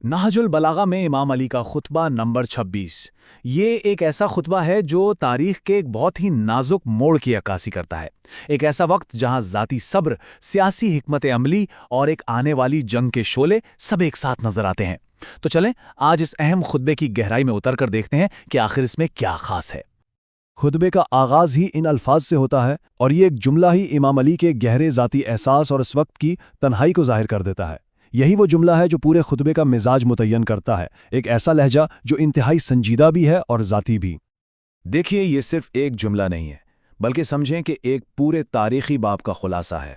نہج البلاغہ میں امام علی کا خطبہ نمبر 26۔ یہ ایک ایسا خطبہ ہے جو تاریخ کے ایک بہت ہی نازک موڑ کی عکاسی کرتا ہے، ایک ایسا وقت جہاں ذاتی صبر، سیاسی حکمت عملی اور ایک آنے والی جنگ کے شعلے سب ایک ساتھ نظر آتے ہیں۔ تو چلیں آج اس اہم خطبے کی گہرائی میں اتر کر دیکھتے ہیں کہ آخر اس میں کیا خاص ہے۔ خطبے کا آغاز ہی ان الفاظ سے ہوتا ہے اور یہ ایک جملہ ہی امام علی کے گہرے ذاتی احساس اور اس وقت کی تنہائی کو ظاہر کر دیتا ہے۔ یہی وہ جملہ ہے جو پورے خطبے کا مزاج متعین کرتا ہے، ایک ایسا لہجہ جو انتہائی سنجیدہ بھی ہے اور ذاتی بھی۔ دیکھیے، یہ صرف ایک جملہ نہیں ہے، بلکہ سمجھیں کہ ایک پورے تاریخی باب کا خلاصہ ہے۔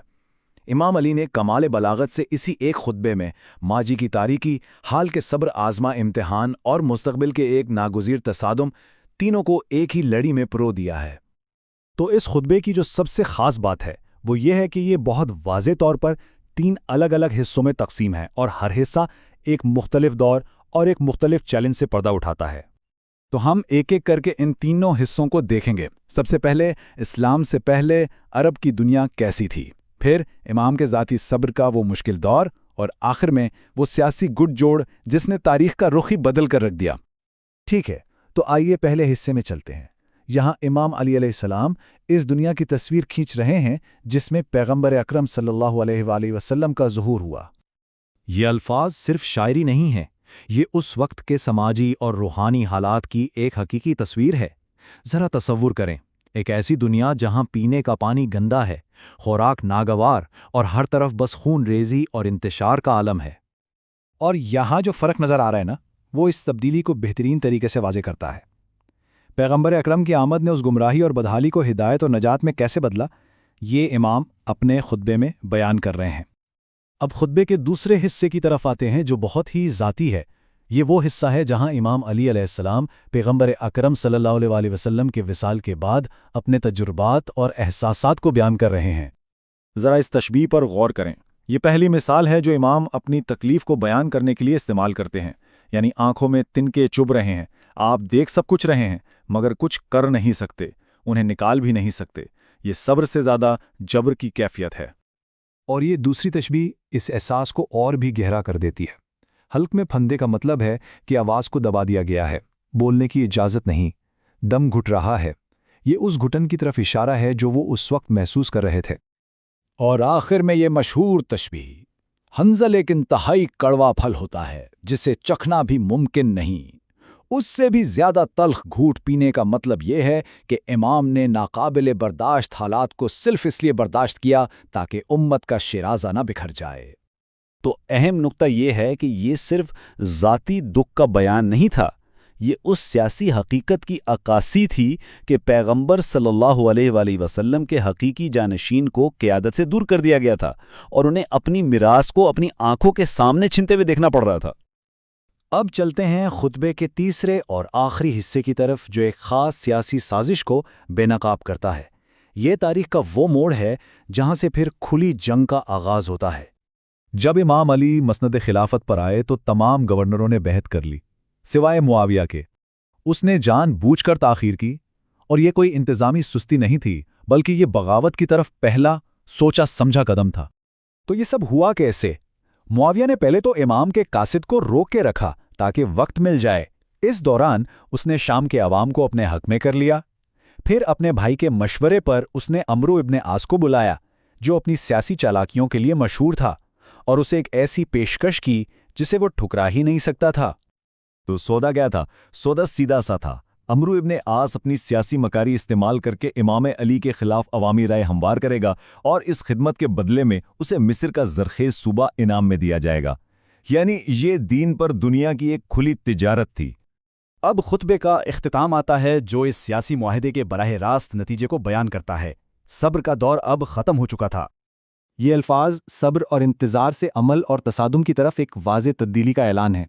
امام علی نے کمال بلاغت سے اسی ایک خطبے میں ماضی کی تاریکی، حال کے صبر آزما امتحان اور مستقبل کے ایک ناگزیر تصادم، تینوں کو ایک ہی لڑی میں پرو دیا ہے۔ تو اس خطبے کی جو سب سے خاص بات ہے وہ یہ ہے کہ یہ بہت واضح طور پر 3 الگ الگ حصوں میں تقسیم ہے اور ہر حصہ ایک مختلف دور اور ایک مختلف چیلنج سے پردہ اٹھاتا ہے۔ تو ہم ایک ایک کر کے ان تینوں حصوں کو دیکھیں گے۔ سب سے پہلے اسلام سے پہلے عرب کی دنیا کیسی تھی، پھر امام کے ذاتی صبر کا وہ مشکل دور، اور آخر میں وہ سیاسی گٹ جوڑ جس نے تاریخ کا رخ ہی بدل کر رکھ دیا۔ ٹھیک ہے، تو آئیے پہلے حصے میں چلتے ہیں۔ یہاں امام علی علیہ السلام اس دنیا کی تصویر کھینچ رہے ہیں جس میں پیغمبر اکرم صلی اللہ علیہ وآلہ وسلم کا ظہور ہوا۔ یہ الفاظ صرف شاعری نہیں ہیں، یہ اس وقت کے سماجی اور روحانی حالات کی ایک حقیقی تصویر ہے۔ ذرا تصور کریں، ایک ایسی دنیا جہاں پینے کا پانی گندا ہے، خوراک ناگوار اور ہر طرف بس خون ریزی اور انتشار کا عالم ہے۔ اور یہاں جو فرق نظر آ رہا ہے نا، وہ اس تبدیلی کو بہترین طریقے سے واضح کرتا ہے۔ پیغمبر اکرم کی آمد نے اس گمراہی اور بدحالی کو ہدایت اور نجات میں کیسے بدلا، یہ امام اپنے خطبے میں بیان کر رہے ہیں۔ اب خطبے کے دوسرے حصے کی طرف آتے ہیں جو بہت ہی ذاتی ہے۔ یہ وہ حصہ ہے جہاں امام علی علیہ السلام پیغمبر اکرم صلی اللہ علیہ وآلہ وسلم کے وصال کے بعد اپنے تجربات اور احساسات کو بیان کر رہے ہیں۔ ذرا اس تشبیہ پر غور کریں۔ یہ پہلی مثال ہے جو امام اپنی تکلیف کو بیان کرنے کے لیے استعمال کرتے ہیں، یعنی آنکھوں میں تنکے چبھ رہے ہیں، آپ دیکھ سب کچھ رہے ہیں مگر کچھ کر نہیں سکتے، انہیں نکال بھی نہیں سکتے۔ یہ صبر سے زیادہ جبر کی کیفیت ہے۔ اور یہ دوسری تشبیہ اس احساس کو اور بھی گہرا کر دیتی ہے۔ حلق میں پھندے کا مطلب ہے کہ آواز کو دبا دیا گیا ہے، بولنے کی اجازت نہیں، دم گھٹ رہا ہے۔ یہ اس گھٹن کی طرف اشارہ ہے جو وہ اس وقت محسوس کر رہے تھے۔ اور آخر میں یہ مشہور تشبیہ، حنظل ایک انتہائی کڑوا پھل ہوتا ہے جسے چکھنا بھی ممکن نہیں، اس سے بھی زیادہ تلخ گھوٹ پینے کا مطلب یہ ہے کہ امام نے ناقابل برداشت حالات کو صرف اس لیے برداشت کیا تاکہ امت کا شیرازہ نہ بکھر جائے۔ تو اہم نقطہ یہ ہے کہ یہ صرف ذاتی دکھ کا بیان نہیں تھا، یہ اس سیاسی حقیقت کی عکاسی تھی کہ پیغمبر صلی اللہ علیہ وآلہ وسلم کے حقیقی جانشین کو قیادت سے دور کر دیا گیا تھا اور انہیں اپنی میراث کو اپنی آنکھوں کے سامنے چھنتے ہوئے دیکھنا پڑ رہا تھا۔ اب چلتے ہیں خطبے کے تیسرے اور آخری حصے کی طرف جو ایک خاص سیاسی سازش کو بے نقاب کرتا ہے۔ یہ تاریخ کا وہ موڑ ہے جہاں سے پھر کھلی جنگ کا آغاز ہوتا ہے۔ جب امام علی مسند خلافت پر آئے تو تمام گورنروں نے بیعت کر لی سوائے معاویہ کے۔ اس نے جان بوجھ کر تاخیر کی، اور یہ کوئی انتظامی سستی نہیں تھی بلکہ یہ بغاوت کی طرف پہلا سوچا سمجھا قدم تھا۔ تو یہ سب ہوا کیسے؟ معاویہ نے پہلے تو امام کے قاصد کو روک کے رکھا تاکہ وقت مل جائے۔ اس دوران اس نے شام کے عوام کو اپنے حق میں کر لیا۔ پھر اپنے بھائی کے مشورے پر اس نے عمرو ابن عاص کو بلایا جو اپنی سیاسی چالاکیوں کے لیے مشہور تھا، اور اسے ایک ایسی پیشکش کی جسے وہ ٹھکرا ہی نہیں سکتا تھا۔ تو سودا کیا تھا؟ سودا سیدھا سا تھا۔ عمرو ابن عاص اپنی سیاسی مکاری استعمال کر کے امام علی کے خلاف عوامی رائے ہموار کرے گا، اور اس خدمت کے بدلے میں اسے مصر کا زرخیز صوبہ انعام میں دیا جائے گا۔ یعنی یہ دین پر دنیا کی ایک کھلی تجارت تھی۔ اب خطبے کا اختتام آتا ہے جو اس سیاسی معاہدے کے براہ راست نتیجے کو بیان کرتا ہے۔ صبر کا دور اب ختم ہو چکا تھا۔ یہ الفاظ صبر اور انتظار سے عمل اور تصادم کی طرف ایک واضح تبدیلی کا اعلان ہے۔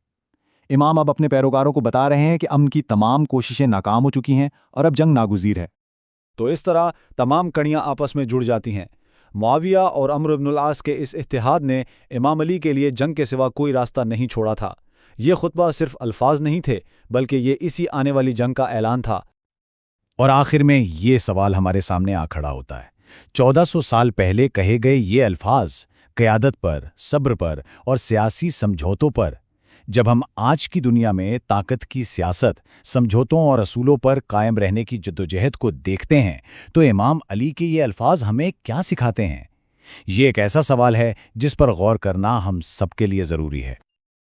امام اب اپنے پیروکاروں کو بتا رہے ہیں کہ ان کی تمام کوششیں ناکام ہو چکی ہیں اور اب جنگ ناگزیر ہے۔ تو اس طرح تمام کڑیاں آپس میں جڑ جاتی ہیں۔ معاویہ اور عمرو بن العاص کے اس اتحاد نے امام علی کے لیے جنگ کے سوا کوئی راستہ نہیں چھوڑا تھا۔ یہ خطبہ صرف الفاظ نہیں تھے بلکہ یہ اسی آنے والی جنگ کا اعلان تھا۔ اور آخر میں یہ سوال ہمارے سامنے آ کھڑا ہوتا ہے، 1400 سال پہلے کہے گئے یہ الفاظ قیادت پر، صبر پر اور سیاسی سمجھوتوں پر، جب ہم آج کی دنیا میں طاقت کی سیاست، سمجھوتوں اور اصولوں پر قائم رہنے کی جدوجہد کو دیکھتے ہیں تو امام علی کے یہ الفاظ ہمیں کیا سکھاتے ہیں؟ یہ ایک ایسا سوال ہے جس پر غور کرنا ہم سب کے لیے ضروری ہے۔